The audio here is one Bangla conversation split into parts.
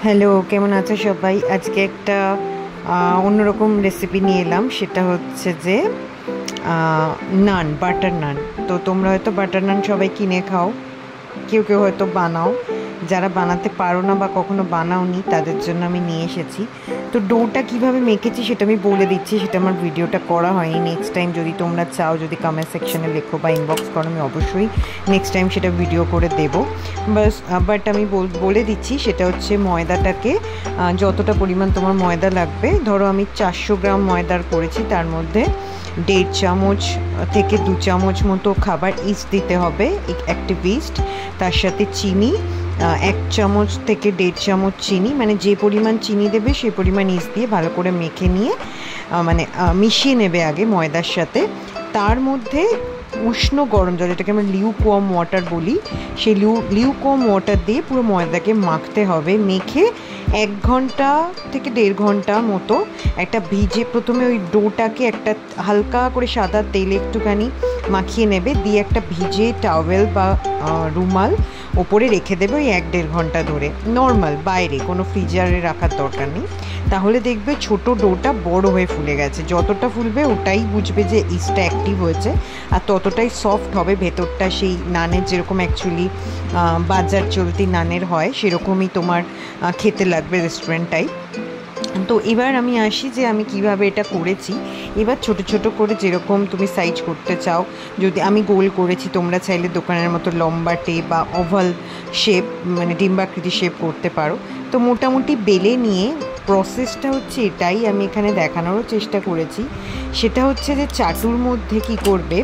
হ্যালো, কেমন আছো সবাই? আজকে একটা অন্যরকম রেসিপি নিয়ে এলাম। সেটা হচ্ছে যে নান, বাটার নান। তো তোমরা হয়তো বাটার নান সবাই কিনে খাও, কেউ কেউ হয়তো বানাও। যারা বানাতে পারো না বা কখনো বানাওনি তাদের জন্য আমি নিয়ে এসেছি। তো ডোটা কিভাবে মেখেছি সেটা আমি বলে দিচ্ছি। সেটা আমার ভিডিওটা করা হয়নি। নেক্সট টাইম যদি তোমরা চাও, যদি কমেন্ট সেকশনে লেখো বা ইনবক্স করো, আমি অবশ্যই নেক্সট টাইম সেটা ভিডিও করে দেবো। বাট আমি বলে দিচ্ছি, সেটা হচ্ছে ময়দাটাকে যতটা পরিমাণ তোমার ময়দা লাগবে, ধরো আমি 400 গ্রাম ময়দার করেছি, তার মধ্যে 1.5 চামচ থেকে 2 চামচ মতো খাবার ইস্ট দিতে হবে, অ্যাক্টিভ ইস্ট। তার সাথে চিনি, 1 চামচ থেকে 1.5 চামচ চিনি, মানে যে পরিমাণ চিনি দেবে সেই পরিমাণ ইস্ট দিয়ে ভালো করে মেখে নিয়ে মিশিয়ে নেবে আগে ময়দার সাথে। তার মধ্যে উষ্ণ গরম জল, যেটাকে আমরা লিউকওয়ার্ম ওয়াটার বলি, সেই লিউকওয়ার্ম ওয়াটার দিয়ে পুরো ময়দাকে মাখতে হবে। মেখে 1 ঘন্টা থেকে 1.5 ঘন্টা মতো একটা ভিজে, প্রথমে ওই ডোটাকে একটা হালকা করে সাদা তেলে একটুখানি মাখিয়ে নেবে, দিয়ে একটা ভিজে টাওয়েল বা রুমাল ওপরে রেখে দেবে ওই 1-1.5 ঘন্টা ধরে, নর্মাল বাইরে, কোনো ফ্রিজারে রাখার দরকার নেই। তাহলে দেখবে ছোট ডোটা বড় হয়ে ফুলে গেছে। যতটা ফুলবে ওটাই বুঝবে যে ইস্টটা অ্যাক্টিভ হয়েছে, আর ততটাই সফট হবে ভেতরটা। সেই নানের যেরকম অ্যাকচুয়ালি বাজার চলতি নানের হয়, সেরকমই তোমার খেতে লাগবে, রেস্টুরেন্ট টাইপ। তো এবার আমি আসি যে আমি কিভাবে এটা করেছি। এবার ছোট ছোট করে যেরকম তুমি সাইজ করতে চাও, যদি আমি গোল করেছি, তোমরা চাইলে দোকানের মতো লম্বাটে বা ওভাল শেপ, মানে ডিম্বাকৃতি শেপ করতে পারো। তো মোটামুটি বেলে নিয়ে, প্রসেসটা হচ্ছে এটাই, আমি এখানে দেখানোরও চেষ্টা করেছি। সেটা হচ্ছে যে চাটুর মধ্যে কি করবে,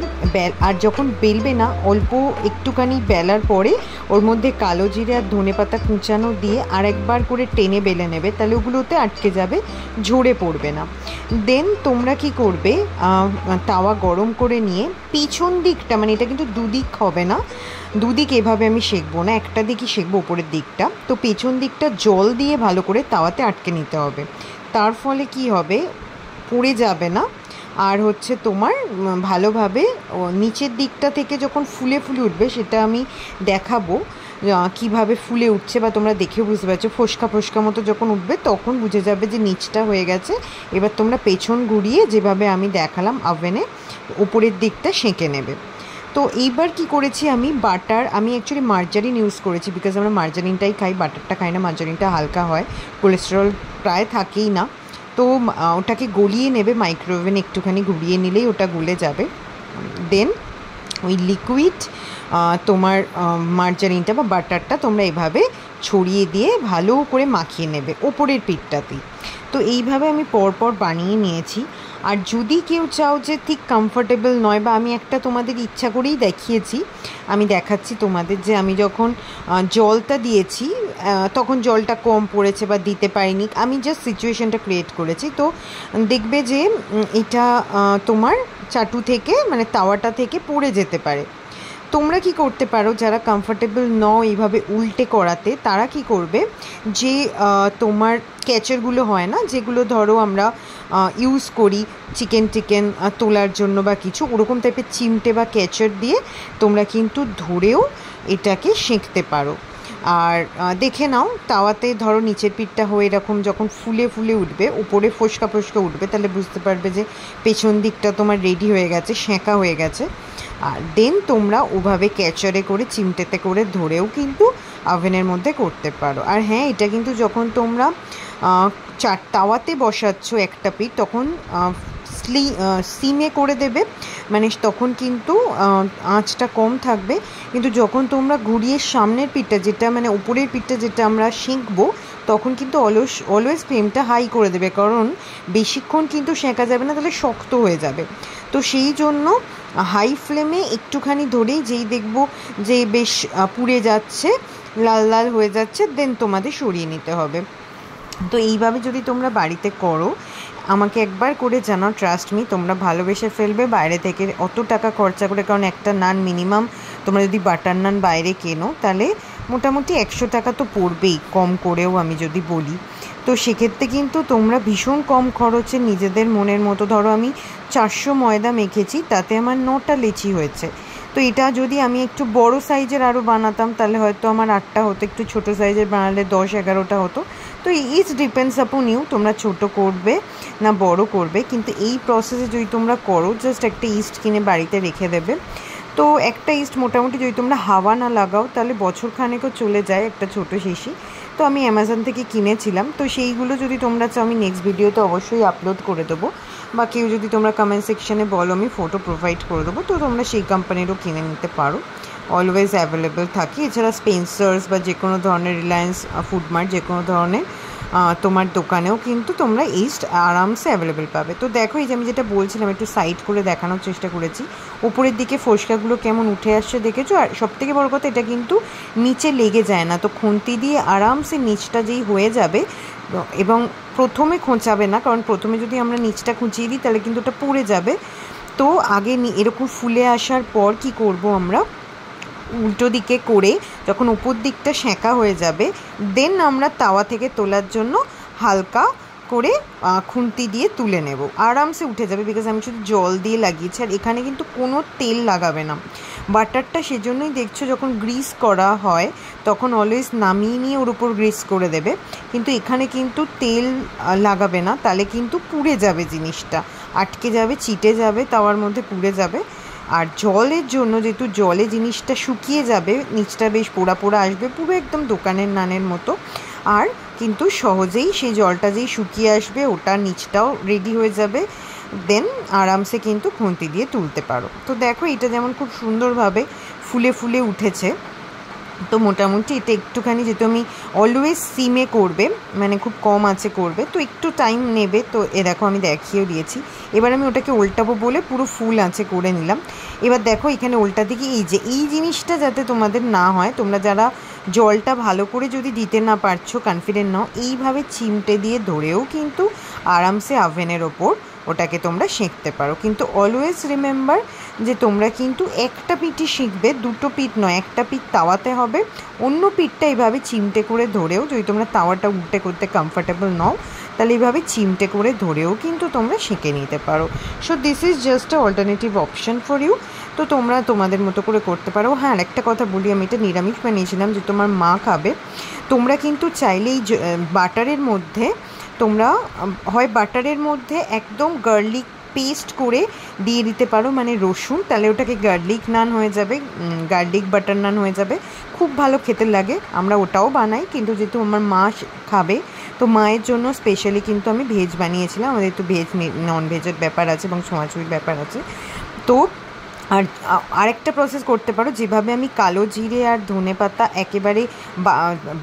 আর যখন বেলবে না, অল্প একটুখানি বেলার পরে ওর মধ্যে কালো জিরে আর ধনেপাতা কুচানো দিয়ে আর একবার করে টেনে বেলে নেবে, তাহলে ওগুলোতে আটকে যাবে, ঝরে পড়বে না। দেন তোমরা কি করবে, তাওয়া গরম করে নিয়ে পিছন দিকটা, মানে এটা কিন্তু দুদিক হবে না, দুদিক এভাবে আমি সেঁকবো না, একটা দিকই সেঁকবো, উপরের দিকটা। তো পেছন দিকটা জল দিয়ে ভালো করে তাওয়াতে আটকে নিতে হবে। তার ফলে কি হবে, পুড়ে যাবে না। আর হচ্ছে তোমার ভালোভাবে নিচের দিকটা থেকে যখন ফুলে ফুলে উঠবে, সেটা আমি দেখাবো কিভাবে ফুলে উঠছে, বা তোমরা দেখেও বুঝতে পারছো। ফোসকা ফোসকা মতো যখন উঠবে তখন বুঝে যাবে যে নিচটা হয়ে গেছে। এবার তোমরা পেছন ঘুরিয়ে যেভাবে আমি দেখালাম ওভেনে, উপরের দিকটা সেঁকে নেবে। তো এইবার কি করেছি আমি, বাটার, আমি অ্যাকচুয়ালি মার্জারিন ইউজ করেছি, বিকজ আমরা মার্জারিনটাই খাই, বাটারটা খাই না। মার্জারিনটা হালকা হয়, কোলেস্টেরল প্রায় থাকেই না। তো ওটাকে গলিয়ে নেবে মাইক্রোওভেনে, একটুখানি ঘুরিয়ে নিলেই ওটা গলে যাবে। দেন ওই লিকুইড তোমার মার্জারিনটা বা বাটারটা তোমরা এভাবে ছড়িয়ে দিয়ে ভালো করে মাখিয়ে নেবে ওপরের পিঠটাতেই। তো এইভাবে আমি পরপর বানিয়ে নিয়েছি। আর যদি কেউ চাও যে ঠিক কমফোর্টেবল নয়, বা আমি একটা তোমাদের ইচ্ছা করেই দেখিয়েছি, আমি দেখাচ্ছি তোমাদের যে আমি যখন জলটা দিয়েছি তখন জলটা কম পড়েছে বা দিতে পারিনি, আমি জাস্ট সিচুয়েশনটা ক্রিয়েট করেছি। তো দেখবে যে এটা তোমার চাটু থেকে, মানে তাওয়াটা থেকে পড়ে যেতে পারে। তোমরা কি করতে পারো, যারা কমফোর্টেবল নও এইভাবে উল্টে করাতে, তারা কি করবে, যে তোমার ক্যাচারগুলো হয় না, যেগুলো ধরো আমরা ইউজ করি চিকেন তোলার জন্য বা কিছু, ওরকম টাইপের চিমটে বা ক্যাচার দিয়ে তোমরা কিন্তু ধরেও এটাকে সেঁকতে পারো। আর দেখে নাও, তাওয়াতে ধরো নিচের পিঠটা হয়ে এরকম যখন ফুলে ফুলে উঠবে, উপরে ফোসকা ফোসকা উঠবে, তাহলে বুঝতে পারবে যে পেছন দিকটা তোমার রেডি হয়ে গেছে, সেঁকা হয়ে গেছে। আর দেন তোমরা ওভাবে ক্যাচারে করে, চিমটেতে করে ধরেও কিন্তু ওভেনের মধ্যে করতে পারো। আর হ্যাঁ, এটা কিন্তু যখন তোমরা তাওয়াতে বসাচ্ছ একটা পিঠ, তখন সিমে করে দেবে, মানে তখন কিন্তু আঁচটা কম থাকবে। কিন্তু যখন তোমরা ঘুরিয়ে সামনের পিঠটা, যেটা মানে উপরের পিঠটা যেটা আমরা সেঁকবো, তখন কিন্তু অলওয়েজ ফ্লেমটা হাই করে দেবে, কারণ বেশিক্ষণ কিন্তু সেঁকা যাবে না, তাহলে শক্ত হয়ে যাবে। তো সেই জন্য হাই ফ্লেমে একটুখানি ধরেই, যেই দেখবো যে বেশ পুড়ে যাচ্ছে, লাল লাল হয়ে যাচ্ছে, দেন তোমাদের সরিয়ে নিতে হবে। তো এইভাবে যদি তোমরা বাড়িতে করো, আমাকে একবার করে জানাও, ট্রাস্ট মি, তোমরা ভালোবেসে ফেলবে বাইরে থেকে অত টাকা খরচা করে। কারণ একটা নান মিনিমাম, তোমরা যদি বাটার নান বাইরে কেনো, তাহলে মোটামুটি 100 টাকা তো পড়বেই, কম করেও আমি যদি বলি। তো সেক্ষেত্রে কিন্তু তোমরা ভীষণ কম খরচে নিজেদের মনের মতো, ধরো আমি 400 ময়দা মেখেছি, তাতে আমার 9টা লেচি হয়েছে। তো এটা যদি আমি একটু বড় সাইজের আরও বানাতাম তাহলে হয়তো আমার 8টা হতো, একটু ছোট সাইজের বানালে 10-11টা হতো। তো ইট ডিপেন্ডস আপন ইউ, তোমরা ছোট করবে না বড় করবে। কিন্তু এই প্রসেসে যদি তোমরা করো, জাস্ট একটা ইস্ট কিনে বাড়িতে রেখে দেবে। তো একটা ইস্ট মোটামুটি যদি তোমরা হাওয়া না লাগাও তাহলে বছর খানেকও চলে যায়, একটা ছোটো শিশি। তো আমি অ্যামাজন থেকে কিনেছিলাম। তো সেইগুলো যদি তোমরা চাও আমি নেক্সট ভিডিওতে অবশ্যই আপলোড করে দেবো, বা কেউ যদি তোমরা কমেন্ট সেকশানে বলো আমি ফটো প্রোভাইড করে দেবো। তো তোমরা সেই কোম্পানিরও কিনে নিতে পারো, অলওয়েজ অ্যাভেলেবেল থাকে। এছাড়া স্পেন্সার্স বা যে কোনো ধরনের রিলায়েন্স ফুডমার্ট যে কোনো ধরনের তোমার দোকানেও কিন্তু তোমরা ইস্ট আরামসে অ্যাভেলেবেল পাবে। তো দেখো এই যে আমি যেটা বলছিলাম একটু সাইড করে দেখানোর চেষ্টা করেছি, উপরের দিকে ফোসকাগুলো কেমন উঠে আসছে দেখেছো। আর সবথেকে বড় কথা এটা কিন্তু নিচে লেগে যায় না, তো খুন্তি দিয়ে আরামসে নিচটা যেই হয়ে যাবে, এবং প্রথমে খোঁচাবে না, কারণ প্রথমে যদি আমরা নিচটা খুঁচিয়ে দিই তাহলে কিন্তু ওটা পুড়ে যাবে। তো আগে এরকম ফুলে আসার পর কি করব আমরা, উল্টো দিকে করে যখন উপর দিকটা সেঁকা হয়ে যাবে, দেন আমরা তাওয়া থেকে তোলার জন্য হালকা করে খুন্তি দিয়ে তুলে নেব, আরামসে উঠে যাবে। বিকজ আমি শুধু জল দিয়ে লাগিয়েছি, আর এখানে কিন্তু কোনো তেল লাগাবে না। বাটারটা সেজন্যই দেখছো যখন গ্রিস করা হয় তখন অলওয়েজ নামিয়ে নিয়ে ওর উপর গ্রিস করে দেবে, কিন্তু এখানে কিন্তু তেল লাগাবে না, তাহলে কিন্তু পুড়ে যাবে, জিনিসটা আটকে যাবে, চিটে যাবে, তাওয়ার মধ্যে পুড়ে যাবে। আর জলের জন্য যেহেতু জলে জিনিসটা শুকিয়ে যাবে, নিচটা বেশ পোড়া পোড়া আসবে, পুরো একদম দোকানের নানের মতো। আর কিন্তু সহজেই সেই জলটা যেই শুকিয়ে আসবে ওটার নিচটাও রেডি হয়ে যাবে, দেন আরামসে কিন্তু খুন্তি দিয়ে তুলতে পারো। তো দেখো এটা যেমন খুব সুন্দরভাবে ফুলে ফুলে উঠেছে। তো মোটামুটি এটা একটুখানি, যেহেতু আমি অলওয়েজ সিমে করবে, মানে খুব কম আঁচে করবে, তো একটু টাইম নেবে। তো দেখো আমি দেখিয়েও দিয়েছি। এবার আমি ওটাকে উল্টাবো বলে পুরো ফুল আঁচে করে নিলাম। এবার দেখো এখানে উল্টা দিকে এই জিনিসটা যাতে তোমাদের না হয়, তোমরা যারা জলটা ভালো করে যদি দিতে না পারছো, কনফিডেন্ট নাও, এইভাবে চিমটে দিয়ে ধরেও কিন্তু আরামসে ওভেনের ওপর ওটাকে তোমরা সেঁকতে পারো। কিন্তু অলওয়েজ রিমেম্বার যে তোমরা কিন্তু একটা পিঠই শিখবে, দুটো পিঠ নয়, একটা পিঠ তাওয়াতে হবে, অন্য পিঠটা এইভাবে চিমটে করে ধরেও, যদি তোমরা তাওয়াটা উল্টে করতে কমফর্টেবল নও তাহলে এইভাবে চিমটে করে ধরেও কিন্তু তোমরা সেঁকে নিতে পারো। So this is just a alternative option for you. তো তোমরা তোমাদের মতো করে করতে পারো। হ্যাঁ, আরেকটা কথা বলি, আমি এটা নিরামিষ বানিয়েছিলাম, যে তোমার মা খাবে, তোমরা কিন্তু চাইলেই বাটারের মধ্যে তোমরা হয় বাটারের মধ্যে একদম গার্লিক পেস্ট করে দিয়ে দিতে পারো, মানে রসুন, তাহলে ওটাকে গার্লিক নান হয়ে যাবে, গার্লিক বাটার নান হয়ে যাবে, খুব ভালো খেতে লাগে। আমরা ওটাও বানাই, কিন্তু যেহেতু আমার মা খাবে তো মায়ের জন্য স্পেশালি কিন্তু আমি ভেজ বানিয়েছিলাম। আমাদের তো ভেজ নন ভেজের ব্যাপার আছে এবং ছোঁয়াছুঁয়ির ব্যাপার আছে। তো আর আরেকটা প্রসেস করতে পারো, যেভাবে আমি কালো জিরে আর ধনে পাতা একেবারে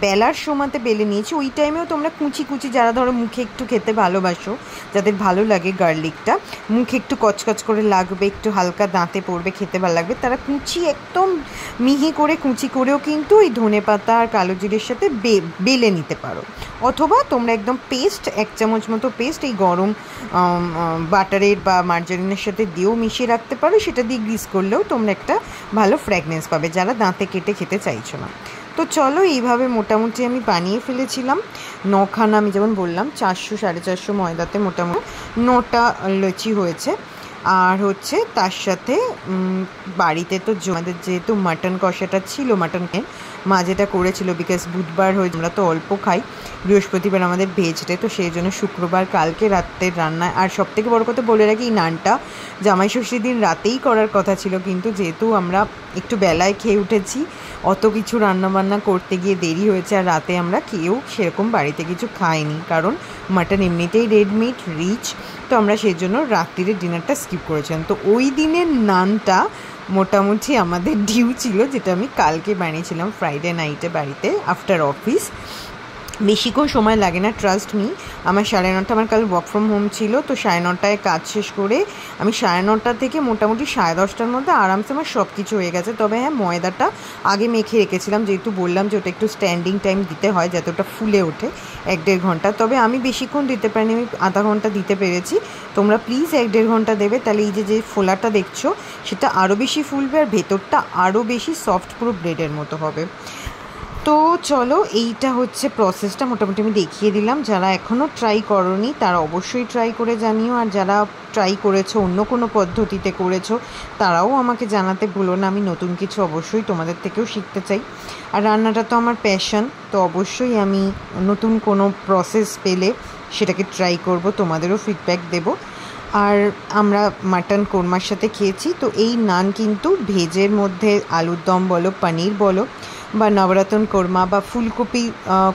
বেলার সময়তে বেলে নিয়েছি, ওই টাইমেও তোমরা কুচি কুচি, যারা ধরো মুখে একটু খেতে ভালোবাসো, যাদের ভালো লাগে গার্লিকটা, মুখে একটু কচকচ করে লাগবে, একটু হালকা দাঁতে পড়বে, খেতে ভালো লাগবে, তারা কুচি একদম মিহি করে কুচি করেও কিন্তু ওই ধনে পাতা আর কালো জিরের সাথে বেলে নিতে পারো। অথবা তোমরা একদম পেস্ট, 1 চামচ মতো পেস্ট এই গরম বাটারের বা মার্জারিনের সাথে দিয়েও মিশিয়ে রাখতে পারো, সেটা দিয়ে গ্রিস করলেও তোমরা একটা ভালো ফ্র্যাগনেন্স পাবে, যারা দাঁতে কেটে খেতে চাইছো না। তো চলো এইভাবে মোটামুটি আমি বানিয়ে ফেলেছিলাম 9খানা, আমি যেমন বললাম 400-450 ময়দাতে মোটামুটি 9টা লুচি হয়েছে। আর হচ্ছে তার সাথে বাড়িতে তো আমাদের যেহেতু মাটন কষাটা ছিল, মাটন মা যেটা করেছিল, বিকজ বুধবার হয়ে আমরা তো অল্প খাই, বৃহস্পতিবার আমাদের ভেজ ডে, তো সেই জন্য শুক্রবার কালকে রাত্রের রান্না। আর সবথেকে বড় কথা বলে রাখি, এই নানটা জামাই ষষ্ঠীর দিন রাতেই করার কথা ছিল, কিন্তু যেহেতু আমরা একটু বেলায় খেয়ে উঠেছি, অত কিছু রান্নাবান্না করতে গিয়ে দেরি হয়েছে, আর রাতে আমরা কেউ সেরকম বাড়িতে কিছু খাইনি, কারণ মাটন এমনিতেই রেড মিট রিচ, তো আমরা সেই জন্য রাত্রিরের ডিনারটা স্কিপ করেছিলাম। তো ওই দিনের নানটা মোটামুটি আমাদের ডিউ ছিল, যেটা আমি কালকে বানিয়েছিলাম ফ্রাইডে নাইটে বাড়িতে আফটার অফিস। বেশিক্ষণ সময় লাগে না, ট্রাস্ট মি। আমার 9:30, আমার কাল ওয়ার্ক ফ্রম হোম ছিল, তো 9:30 কাজ শেষ করে আমি 9:30 থেকে মোটামুটি 10:30টার মধ্যে আরামসে আমার সব কিছু হয়ে গেছে। তবে হ্যাঁ, ময়দাটা আগে মেখে রেখেছিলাম, যেহেতু বললাম যে ওটা একটু স্ট্যান্ডিং টাইম দিতে হয় যাতে ওটা ফুলে ওঠে 1-1.5 ঘন্টা। তবে আমি বেশিক্ষণ দিতে পারিনি, আমি আধা ঘন্টা দিতে পেরেছি। তোমরা প্লিজ 1-1.5 ঘন্টা দেবে, তাহলে এই যে ফোলাটা দেখছো সেটা আরও বেশি ফুলবে, আর ভেতরটা আরও বেশি সফট, পুরো ব্রেডের মতো হবে। তো চলো, এইটা হচ্ছে প্রসেসটা মোটামুটি আমি দেখিয়ে দিলাম। যারা এখনও ট্রাই করোনি তারা অবশ্যই ট্রাই করে জানিও, আর যারা ট্রাই করেছো অন্য কোনো পদ্ধতিতে করেছো তারাও আমাকে জানাতে ভুলো না। আমি নতুন কিছু অবশ্যই তোমাদের থেকেও শিখতে চাই, আর রান্নাটা তো আমার প্যাশন, তো অবশ্যই আমি নতুন কোনো প্রসেস পেলে সেটাকে ট্রাই করব, তোমাদেরও ফিডব্যাক দেব। আর আমরা মাটন কোরমার সাথে খেয়েছি। তো এই নান কিন্তু ভেজের মধ্যে আলুর দম বলো, পনির বলো, বা নবরত্ন কোরমা বা ফুলকপি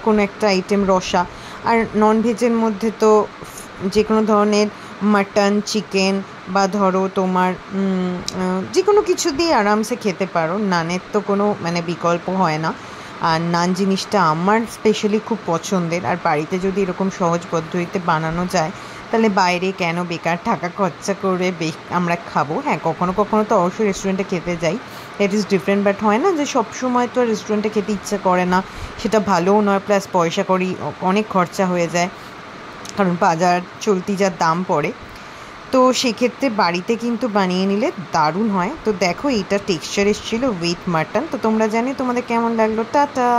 কোনো একটা আইটেম রসা, আর নন ভেজের মধ্যে তো যে কোনো ধরনের মাটন, চিকেন বা ধরো তোমার যে কোনো কিছু দিয়ে আরামসে খেতে পারো। নানের তো কোনো মানে বিকল্প হয় না। আর নান জিনিসটা আমার স্পেশালি খুব পছন্দের, আর বাড়িতে যদি এরকম সহজ পদ্ধতিতে বানানো যায় তাহলে বাইরে কেন বেকার টাকা খরচা করে আমরা খাবো। হ্যাঁ, কখনো কখনো তো অবশ্যই রেস্টুরেন্টে খেতে যাই, দ্যাট ইজ ডিফারেন্ট, বাট হয় না যে সব সময় তো রেস্টুরেন্টে খেতে ইচ্ছা করে না, সেটা ভালোও নয়, প্লাস পয়সা করি অনেক খরচা হয়ে যায়, কারণ বাজার চলতি যা দাম পড়ে। তো সেক্ষেত্রে বাড়িতে কিন্তু বানিয়ে নিলে দারুণ হয়। তো দেখো, এইটা টেক্সচার এসেছিলো উইথ মাটন। তো তোমরা জানি তোমাদের কেমন লাগলো। টাটা।